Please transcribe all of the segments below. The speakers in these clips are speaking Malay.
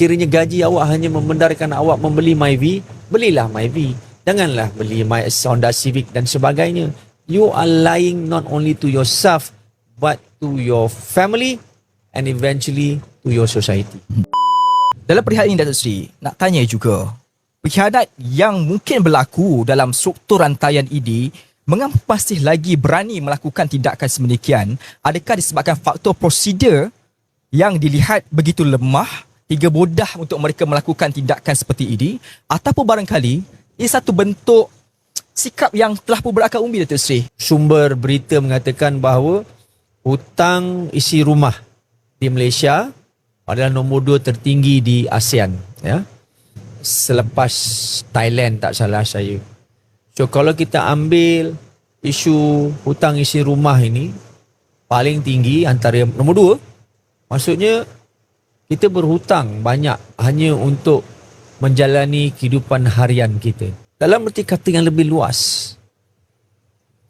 Sekiranya gaji awak hanya membenarkan awak membeli Myvi, belilah Myvi. Janganlah beli Honda Civic dan sebagainya. You are lying not only to yourself but to your family and eventually to your society. Dalam perihal ini Datuk Seri, nak tanya juga, pengkhianat yang mungkin berlaku dalam struktur rantaian ini, mengapa masih lagi berani melakukan tindakan semenikian? Adakah disebabkan faktor prosedur yang dilihat begitu lemah hingga mudah untuk mereka melakukan tindakan seperti ini, ataupun barangkali ia satu bentuk sikap yang telah pun berakar umbi, Datuk Seri? Sumber berita mengatakan bahawa hutang isi rumah di Malaysia adalah nombor 2 tertinggi di ASEAN, ya, selepas Thailand tak salah saya. So kalau kita ambil isu hutang isi rumah ini paling tinggi antara nombor 2, maksudnya kita berhutang banyak hanya untuk menjalani kehidupan harian kita. Dalam erti kata yang lebih luas,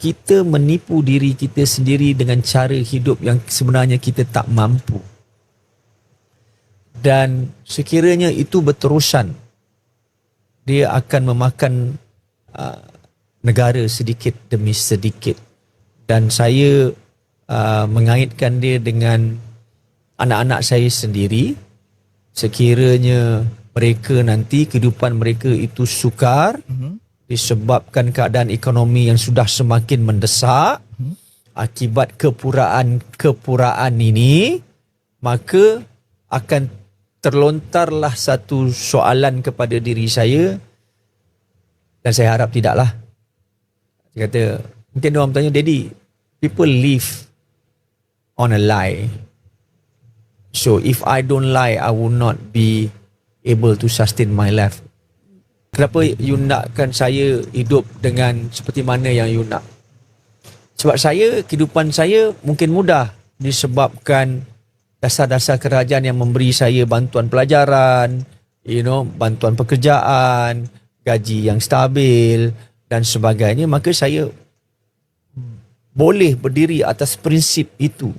kita menipu diri kita sendiri dengan cara hidup yang sebenarnya kita tak mampu. Dan sekiranya itu berterusan, dia akan memakan negara sedikit demi sedikit. Dan saya mengaitkan dia dengan anak-anak saya sendiri. Sekiranya mereka nanti kehidupan mereka itu sukar disebabkan keadaan ekonomi yang sudah semakin mendesak akibat kepuraan ini, maka akan terlontarlah satu soalan kepada diri saya, dan saya harap tidaklah. Dia kata, mungkin orang tanya, Daddy, people live on a lie. So if I don't lie, I will not be able to sustain my life. Kenapa you nakkan saya hidup dengan seperti mana yang you nak? Sebab kehidupan saya mungkin mudah disebabkan dasar-dasar kerajaan yang memberi saya bantuan pelajaran, bantuan pekerjaan, gaji yang stabil dan sebagainya. Maka saya boleh berdiri atas prinsip itu.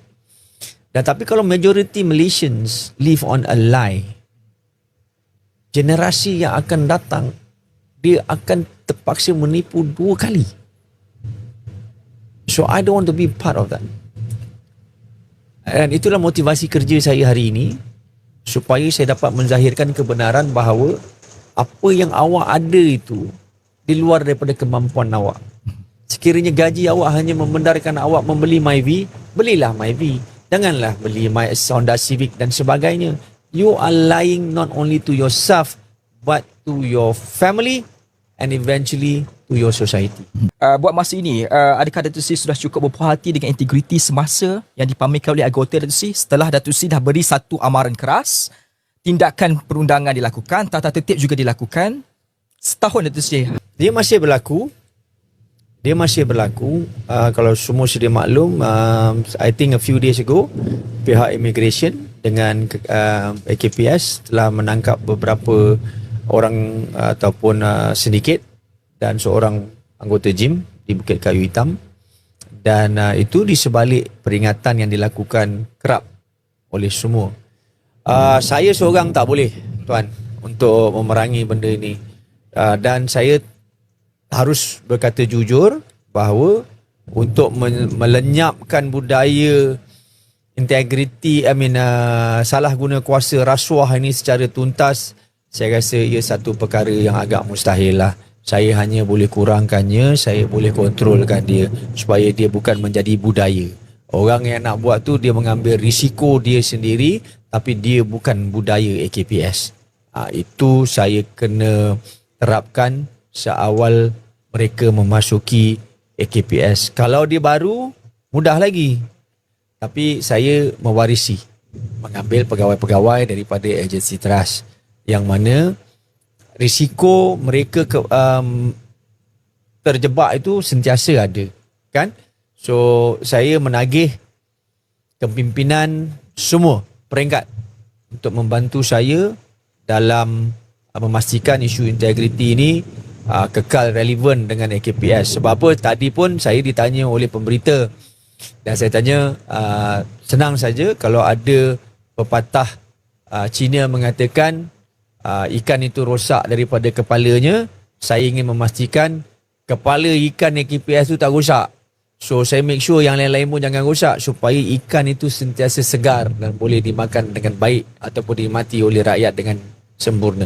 Dan tapi kalau majority Malaysians live on a lie, generasi yang akan datang, dia akan terpaksa menipu 2 kali. So I don't want to be part of that. Dan itulah motivasi kerja saya hari ini, supaya saya dapat menzahirkan kebenaran bahawa apa yang awak ada itu di luar daripada kemampuan awak. Sekiranya gaji awak hanya membenarkan awak membeli Myvi, belilah Myvi. Janganlah beli Honda Civic dan sebagainya. You are lying not only to yourself but to your family and eventually to your society. Buat masa ini, adakah Datuk Seri sudah cukup berpuas hati dengan integriti semasa yang dipamerkan oleh anggota Datuk Seri setelah Datuk Seri dah beri satu amaran keras, tindakan perundangan dilakukan, tata tertib juga dilakukan, setahun Datuk Seri? Dia masih berlaku. Kalau semua sedia maklum, I think a few days ago, pihak immigration dengan AKPS telah menangkap beberapa orang ataupun sindiket dan seorang anggota JIM di Bukit Kayu Hitam, dan itu di sebalik peringatan yang dilakukan kerap oleh semua. Saya seorang tak boleh, Tuan, untuk memerangi benda ini, dan saya harus berkata jujur bahawa untuk melenyapkan budaya integriti, salah guna kuasa rasuah ini secara tuntas, saya rasa ia satu perkara yang agak mustahil lah. Saya hanya boleh kurangkannya, saya boleh kontrolkan dia supaya dia bukan menjadi budaya. Orang yang nak buat tu dia mengambil risiko dia sendiri, tapi dia bukan budaya AKPS. Itu saya kena terapkan seawal mereka memasuki AKPS. Kalau dia baru, mudah lagi. Tapi saya mewarisi, mengambil pegawai-pegawai daripada agensi trust, yang mana risiko mereka terjebak itu sentiasa ada, kan? So saya menagih kepimpinan semua peringkat untuk membantu saya dalam memastikan isu integriti ini kekal relevan dengan AKPS. Sebab apa, tadi pun saya ditanya oleh pemberita dan saya tanya, senang saja kalau ada pepatah China mengatakan ikan itu rosak daripada kepalanya. Saya ingin memastikan kepala ikan AKPS tu tak rosak. So saya make sure yang lain-lain pun jangan rosak supaya ikan itu sentiasa segar dan boleh dimakan dengan baik ataupun dinikmati oleh rakyat dengan sempurna.